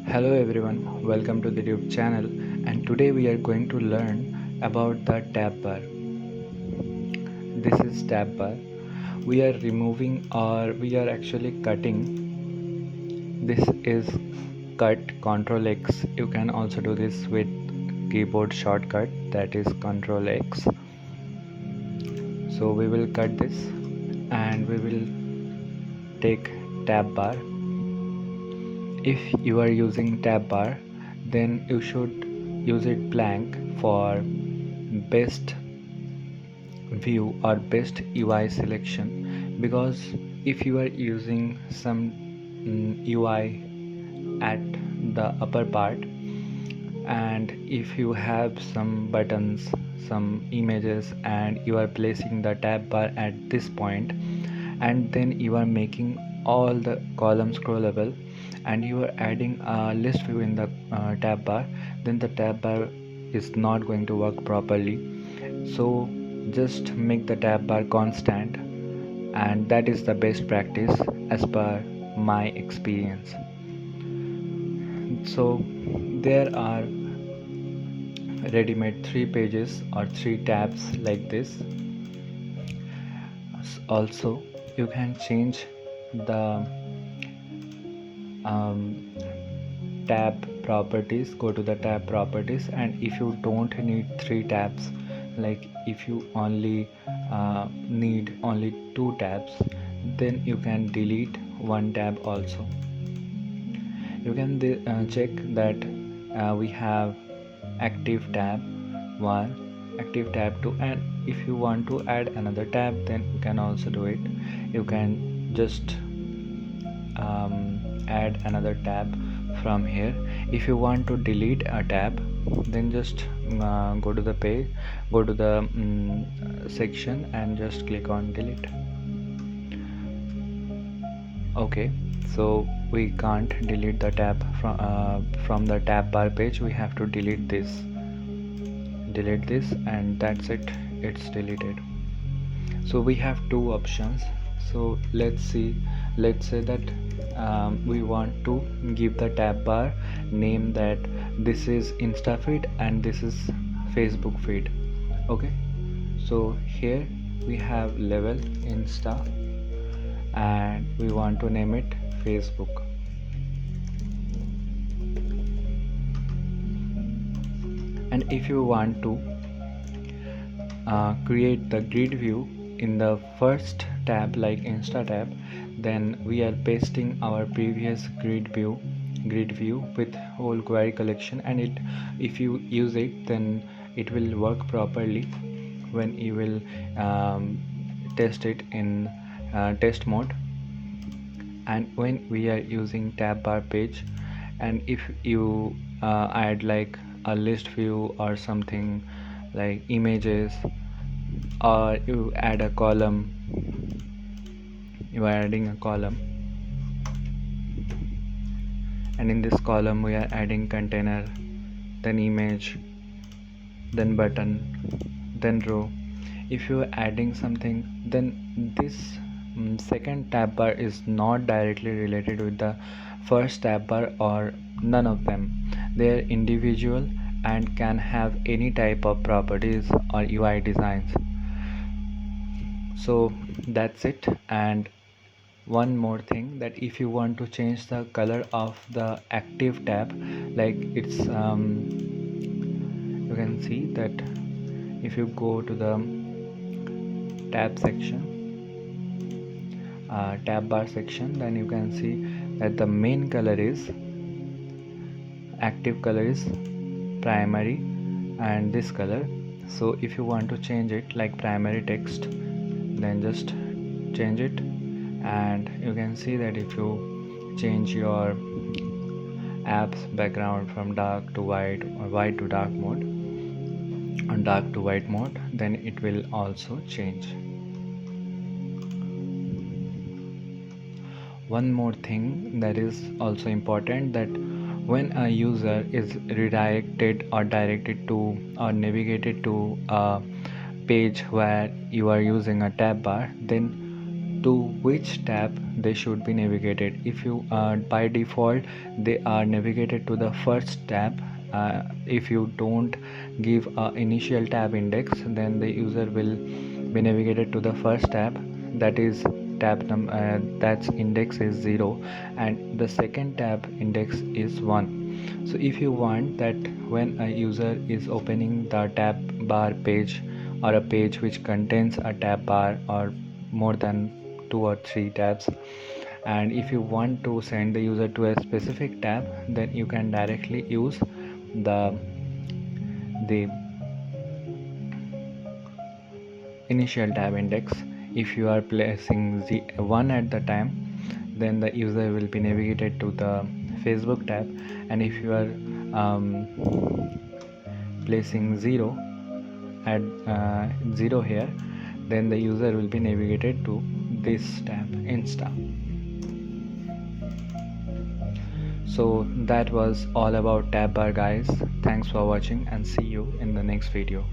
Hello everyone, welcome to the YouTube channel, and today we are going to learn about the tab bar. This is tab bar. We are removing or we are actually cutting. This is cut Ctrl X. You can also do this with keyboard shortcut, that is Ctrl X. So we will cut this and we will take tab bar. If you are using tab bar, then you should use it blank for best view or best UI selection, because if you are using some UI at the upper part, and if you have some buttons, some images, and you are placing the tab bar at this point, and then you are making all the columns scrollable, and you are adding a list view in the tab bar, then the tab bar is not going to work properly. So just make the tab bar constant, and that is the best practice as per my experience. So there are ready-made 3 pages or 3 tabs like this. Also you can change the tab properties. Go to the tab properties, and if you don't need 3 tabs, like if you only need only 2 tabs, then you can delete 1 tab also. You can check that we have active tab 1, active tab 2, and if you want to add another tab, then you can also do it. You can just add another tab from here. If you want to delete a tab, then just go to the page, go to the section, and just click on delete. Okay, so we can't delete the tab from the tab bar page. We have to delete this, and that's it, it's deleted. So we have 2 options. So let's say that we want to give the tab bar name that this is Insta feed and this is Facebook feed. Okay, so here we have level Insta and we want to name it Facebook. And if you want to create the grid view in the first tab like Insta tab, then we are pasting our previous grid view with whole query collection, and if you use it, then it will work properly when you will test it in test mode. And when we are using tab bar page, and if you add like a list view or something like images, or you add a column, you are adding a column, and in this column we are adding container, then image, then button, then row. If you are adding something, then this second tab bar is not directly related with the first tab bar, or none of them. They are individual and can have any type of properties or UI designs. So that's it. And one more thing, that if you want to change the color of the active tab, like it's you can see that if you go to the tab section, tab bar section, then you can see that the main color is active color is primary and this color. So if you want to change it like primary text, then just change it, and you can see that if you change your app's background from dark to white or white to dark mode or dark to white mode, then it will also change. One more thing that is also important, that when a user is redirected or directed to or navigated to a page where you are using a tab bar, then to which tab they should be navigated. If you by default they are navigated to the first tab. If you don't give a initial tab index, then the user will be navigated to the first tab, that is that's index is 0, and the second tab index is 1. So if you want that when a user is opening the tab bar page, or a page which contains a tab bar or more than 2 or 3 tabs, and if you want to send the user to a specific tab, then you can directly use the initial tab index. If you are placing 1 at the time, then the user will be navigated to the Facebook tab, and if you are placing 0 at 0 here, then the user will be navigated to this tab, Insta. So that was all about TabBar, guys. Thanks for watching, and see you in the next video.